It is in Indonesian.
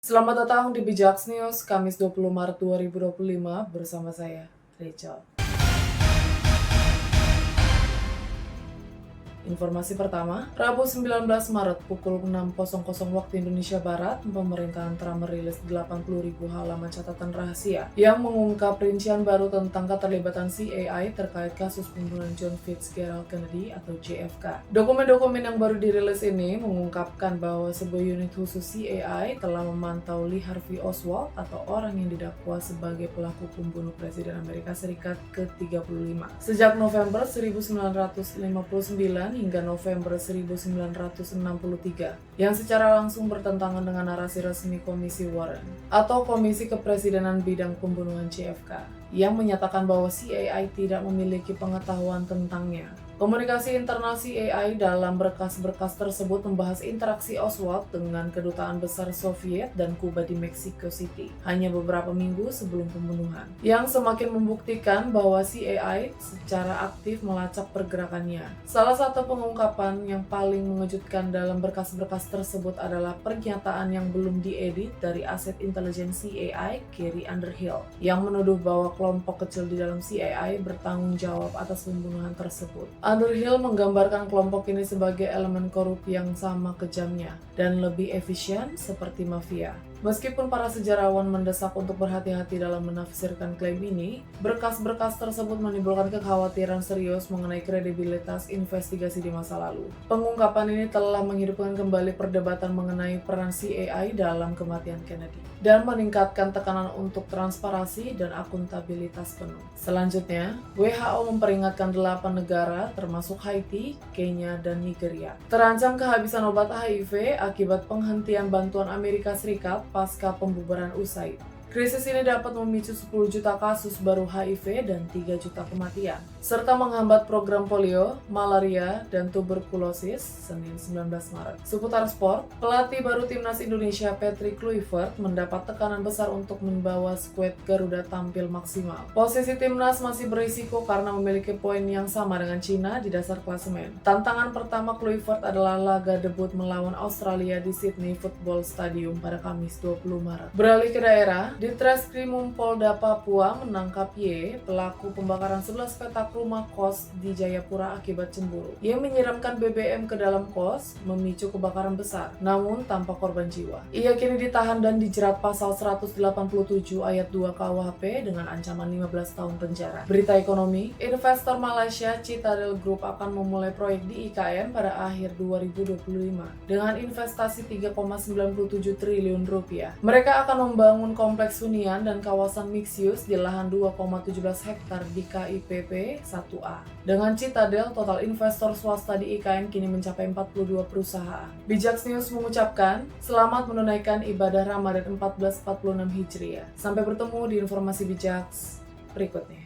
Selamat datang di Bijaks News, Kamis 20 Maret 2025 bersama saya, Rachel. Informasi pertama, Rabu 19 Maret pukul 6.00 waktu Indonesia Barat, pemerintahan Trump merilis 80.000 halaman catatan rahasia yang mengungkap rincian baru tentang keterlibatan CIA terkait kasus pembunuhan John Fitzgerald Kennedy atau JFK. Dokumen-dokumen yang baru dirilis ini mengungkapkan bahwa sebuah unit khusus CIA telah memantau Lee Harvey Oswald atau orang yang didakwa sebagai pelaku pembunuh Presiden Amerika Serikat ke-35 sejak November 1959 hingga November 1963 yang secara langsung bertentangan dengan narasi resmi Komisi Warren atau Komisi Kepresidenan Bidang Pembunuhan JFK yang menyatakan bahwa CIA tidak memiliki pengetahuan tentangnya. Komunikasi internal CIA dalam berkas-berkas tersebut membahas interaksi Oswald dengan Kedutaan Besar Soviet dan Kuba di Mexico City hanya beberapa minggu sebelum pembunuhan, yang semakin membuktikan bahwa CIA secara aktif melacak pergerakannya. Salah satu pengungkapan yang paling mengejutkan dalam berkas-berkas tersebut adalah pernyataan yang belum diedit dari aset intelijen CIA, Gary Underhill, yang menuduh bahwa kelompok kecil di dalam CIA bertanggung jawab atas pembunuhan tersebut. Underhill menggambarkan kelompok ini sebagai elemen korup yang sama kejamnya dan lebih efisien seperti mafia. Meskipun para sejarawan mendesak untuk berhati-hati dalam menafsirkan klaim ini, berkas-berkas tersebut menimbulkan kekhawatiran serius mengenai kredibilitas investigasi di masa lalu. Pengungkapan ini telah menghidupkan kembali perdebatan mengenai peran CIA dalam kematian Kennedy dan meningkatkan tekanan untuk transparansi dan akuntabilitas penuh. Selanjutnya, WHO memperingatkan 8 negara termasuk Haiti, Kenya, dan Nigeria terancam kehabisan obat HIV akibat penghentian bantuan Amerika Serikat pasca pembubaran USAID. Krisis ini dapat memicu 10 juta kasus baru HIV dan 3 juta kematian, serta menghambat program polio, malaria, dan tuberkulosis Senin 19 Maret. Seputar sport, pelatih baru timnas Indonesia Patrick Kluivert mendapat tekanan besar untuk membawa skuad Garuda tampil maksimal. Posisi timnas masih berisiko karena memiliki poin yang sama dengan Cina di dasar klasemen. Tantangan pertama Kluivert adalah laga debut melawan Australia di Sydney Football Stadium pada Kamis 20 Maret. Beralih ke daerah, Ditreskrimum Polda Papua menangkap Y, pelaku pembakaran 11 petak rumah kos di Jayapura akibat cemburu. Ia menyiramkan BBM ke dalam kos, memicu kebakaran besar, namun tanpa korban jiwa. Ia kini ditahan dan dijerat pasal 187 ayat 2 KUHP dengan ancaman 15 tahun penjara. Berita ekonomi, investor Malaysia Citadel Group akan memulai proyek di IKN pada akhir 2025 dengan investasi 3,97 triliun rupiah. Mereka akan membangun kompleks hunian dan kawasan mixed use di lahan 2,17 hektar di KIPP 1A. Dengan Citadel, total investor swasta di IKN kini mencapai 42 perusahaan. Bijaks News mengucapkan, selamat menunaikan ibadah Ramadan 1446 Hijriah. Sampai bertemu di informasi Bijaks berikutnya.